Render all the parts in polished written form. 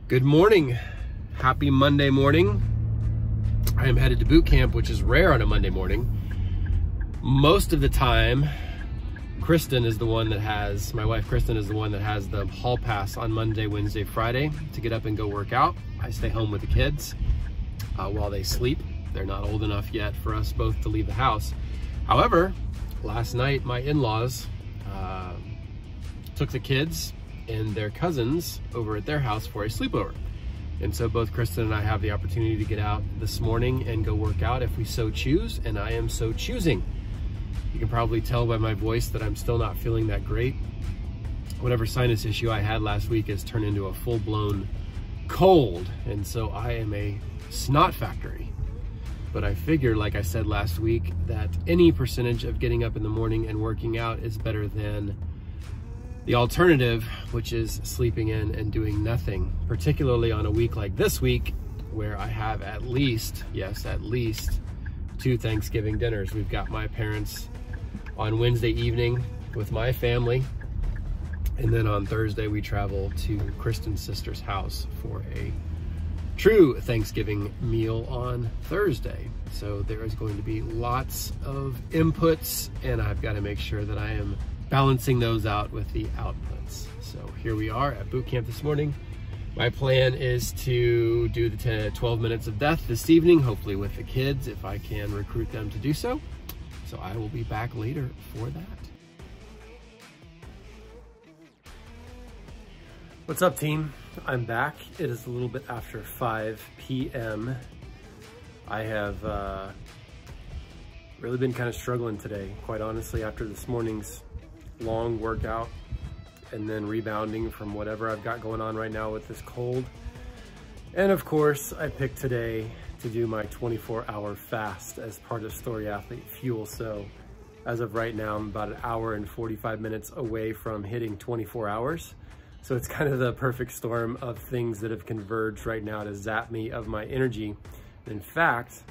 Good morning. Happy Monday morning. I am headed to boot camp, which is rare on a Monday morning. Most of the time, Kristen is the one that has, my wife Kristen is the one that has the hall pass on Monday, Wednesday, Friday to get up and go work out. I stay home with the kids while they sleep. They're not old enough yet for us both to leave the house. However, last night my in-laws took the kids and their cousins over at their house for a sleepover. And so both Kristen and I have the opportunity to get out this morning and go work out if we so choose, and I am so choosing. You can probably tell by my voice that I'm still not feeling that great. Whatever sinus issue I had last week has turned into a full-blown cold, and so I am a snot factory. But I figure, like I said last week, that any percentage of getting up in the morning and working out is better than the alternative, which is sleeping in and doing nothing, particularly on a week like this week, where I have at least, yes, at least 2 Thanksgiving dinners. We've got my parents on Wednesday evening with my family, and then on Thursday we travel to Kristen's sister's house for a true Thanksgiving meal on Thursday. So there is going to be lots of inputs, and I've got to make sure that I am balancing those out with the outputs. So here we are at boot camp this morning. My plan is to do the 12 minutes of death this evening, hopefully with the kids, if I can recruit them to do so. So I will be back later for that. What's up, team? I'm back. It is a little bit after 5 p.m. I have really been kind of struggling today, quite honestly, after this morning's long workout and then rebounding from whatever I've got going on right now with this cold. And of course, I picked today to do my 24-hour fast as part of StoryAthlete Fuel. So as of right now, I'm about 1 hour and 45 minutes away from hitting 24 hours. So it's kind of the perfect storm of things that have converged right now to zap me of my energy. In fact,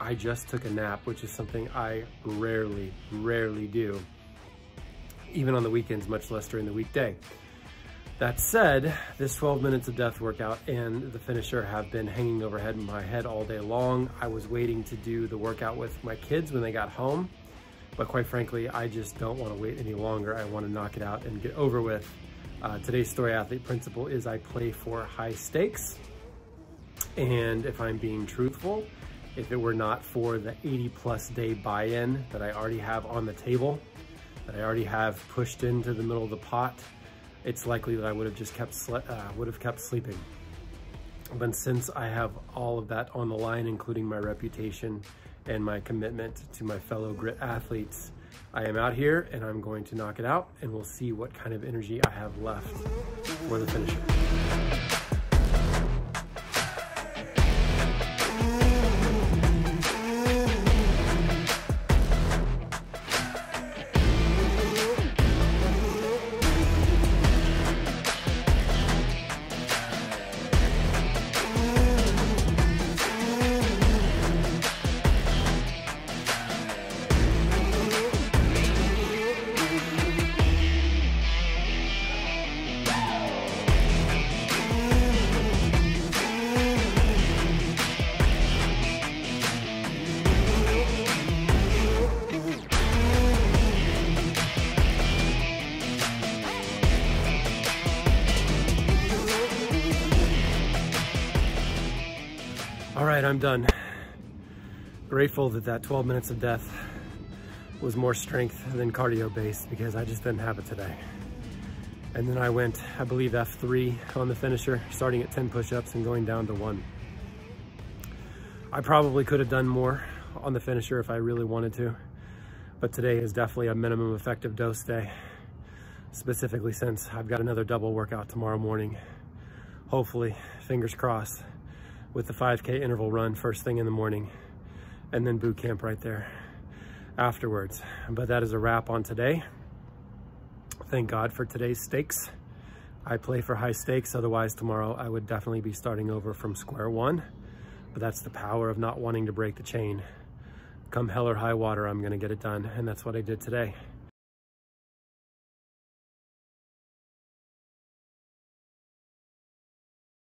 I just took a nap, which is something I rarely do, even on the weekends, much less during the weekday. That said, this 12 minutes of death workout and the finisher have been hanging overhead in my head all day long. I was waiting to do the workout with my kids when they got home, but quite frankly, I just don't want to wait any longer. I want to knock it out and get over with. Today's StoryAthlete Principle is I play for high stakes. And if I'm being truthful, if it were not for the 80+ day buy-in that I already have on the table, that I already have pushed into the middle of the pot, it's likely that I would have just kept sleeping. But since I have all of that on the line, including my reputation and my commitment to my fellow grit athletes, I am out here and I'm going to knock it out, and we'll see what kind of energy I have left for the finisher. All right, I'm done. Grateful that 12 minutes of death was more strength than cardio based, because I just didn't have it today. And then I went, I believe, F3 on the finisher, starting at 10 push-ups and going down to 1. I probably could have done more on the finisher if I really wanted to, but today is definitely a minimum effective dose day, specifically since I've got another double workout tomorrow morning. Hopefully, fingers crossed, with the 5K interval run first thing in the morning, and then boot camp right there afterwards. But that is a wrap on today. Thank God for today's stakes. I play for high stakes, otherwise tomorrow I would definitely be starting over from square one. But that's the power of not wanting to break the chain. Come hell or high water, I'm gonna get it done, and that's what I did today.